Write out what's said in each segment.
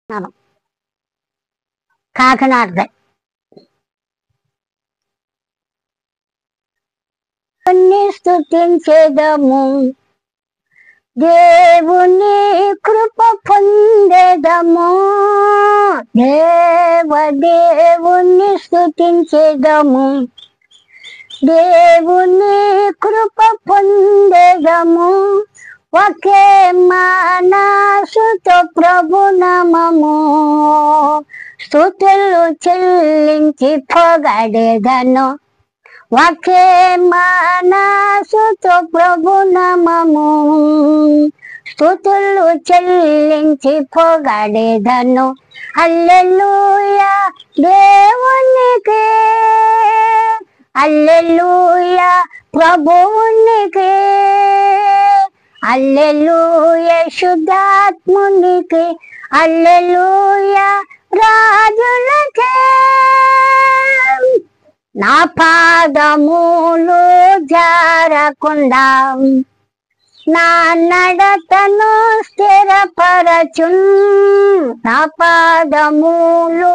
నామం కాకినాడ స్తుతించేదము, దేవుని కృప పొందేదము. దేవుని స్తుతించేదము, దేవుని కృప పొందేదము. ఒకే మనసుతో ప్రభు నామము స్తుతులు చెల్లించి పొగడేదను. ఒకే మనసుతో ప్రభు నామము స్తుతులు చెల్లించి పొగడేదను. హల్లెలూయా దేవునికి, హల్లెలూయా ప్రభువునికి, హల్లెలూయా శుద్ధాత్మునికి, హల్లెలూయా రాజులకే. నా పాదములు జారకుండా నా నడతను స్థిరపరచున్. నా పాదములు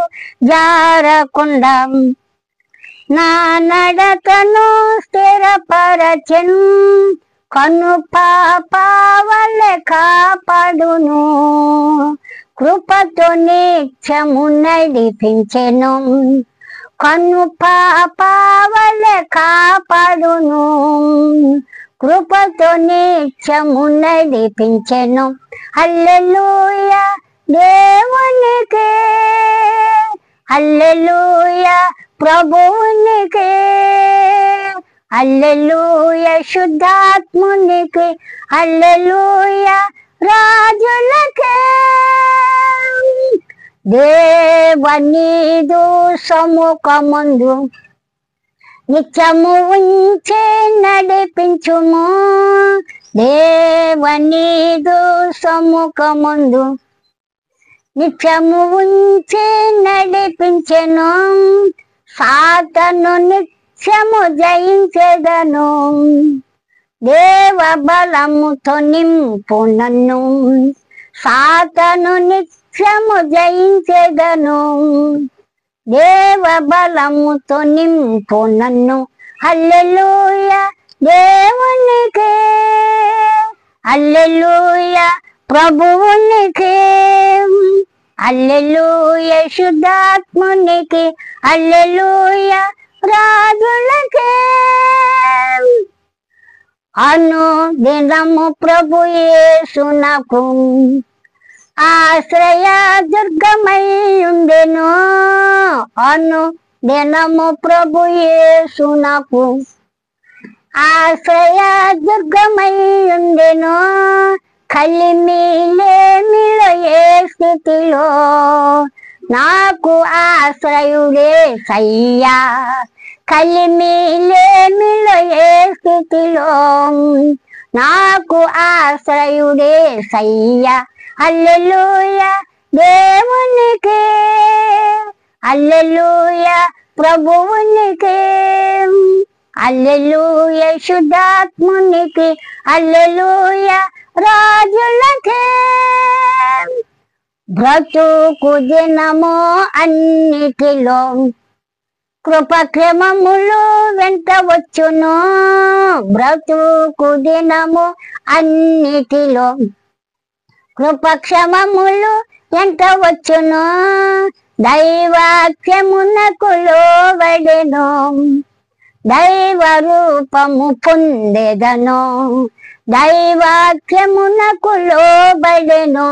జారకుండా నా నడతను స్థిరపరచున్. కను పాపవలె కాపాడును, కృపతో నిత్యము నడిపించెను. కను పాపవలె కాపాడును, కృపతో నిత్యము నడిపించెను. హల్లెలూయా దేవునికి, హల్లెలూయా ప్రభువునికి, హల్లెలూయా శుద్ధాత్మునికి, హల్లెలూయా రాజులకే. దేవనీదు సముఖమందు నిత్యము ఉంచి నడిపించుము. దేవనీదు సముఖమందు నిత్యము ఉంచి నడిపించెను. సాతాను నిత్యము జయించెదను, దేవ బలముతో నింపు నన్ను. సాతాను నిత్యము జయించెదను, దేవ బలముతో నింపు నన్ను. హల్లెలూయా దేవునికి, హల్లెలూయా ప్రభువునికి, హల్లెలూయా శుద్ధాత్మునికి, హల్లెలూయా రాజులకే. అనుదినము ప్రభు యేసు నాకు ఆశ్రయ దుర్గమై ఉండెను. అనుదినము ప్రభు యేసు నాకు ఆశ్రయ దుర్గమై ఉండెను. కలిమిలేమిలో ఏ స్థితిలో నాకు ఆశ్రయుడే సయ్యా. కలిమిలేమిలో ఏ స్థితిలో నాకు ఆశ్రయుడే సయ్యా. హల్లెలూయా దేవునికి, హల్లెలూయా ప్రభువునికి, హల్లెలూయా శుద్ధాత్మునికి, హల్లెలూయా రాజులకే. బ్రతుకు దినము అన్నిటిలో కృపక్రమములు వెంట వచ్చును. బ్రతుకు దినము అన్నిటిలో కృపక్షమములు వెంట వచ్చును. దైవాఖ్యమునకు లోబడెను, దైవ రూపము పొందెదను. దైవాఖ్యమునకు లోబడెను,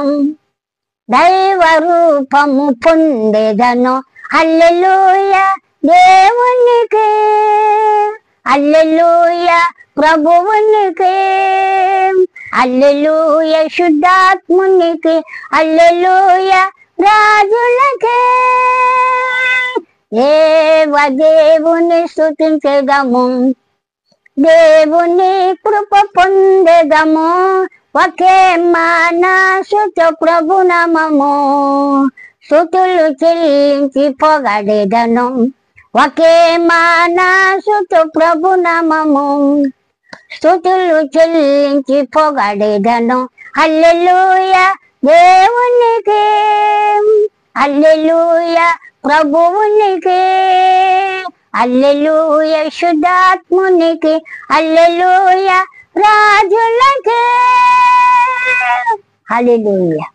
దైవ రూపము పొందెదను. హల్లెలూయా దేవునికి, హల్లెలూయా ప్రభువునికి, హల్లెలూయా శుద్ధాత్మునికి, హల్లెలూయా రాజులకే. దేవుని స్తుతించెదము, దేవుని కృప పొందెదము. ఒకే మనసుతో ప్రభు నామము స్తుతులు చెల్లించి పొగడెదను. ఒకే మనసుతో ప్రభు నామము స్తుతులు చెల్లించి పొగడెదను. హల్లెలూయా దేవునికి. హల్లెలూయా ప్రభువునికి, హల్లెలూయా శుద్ధాత్మునికి, హల్లెలూయా రాజులకి. హల్లెలూయా.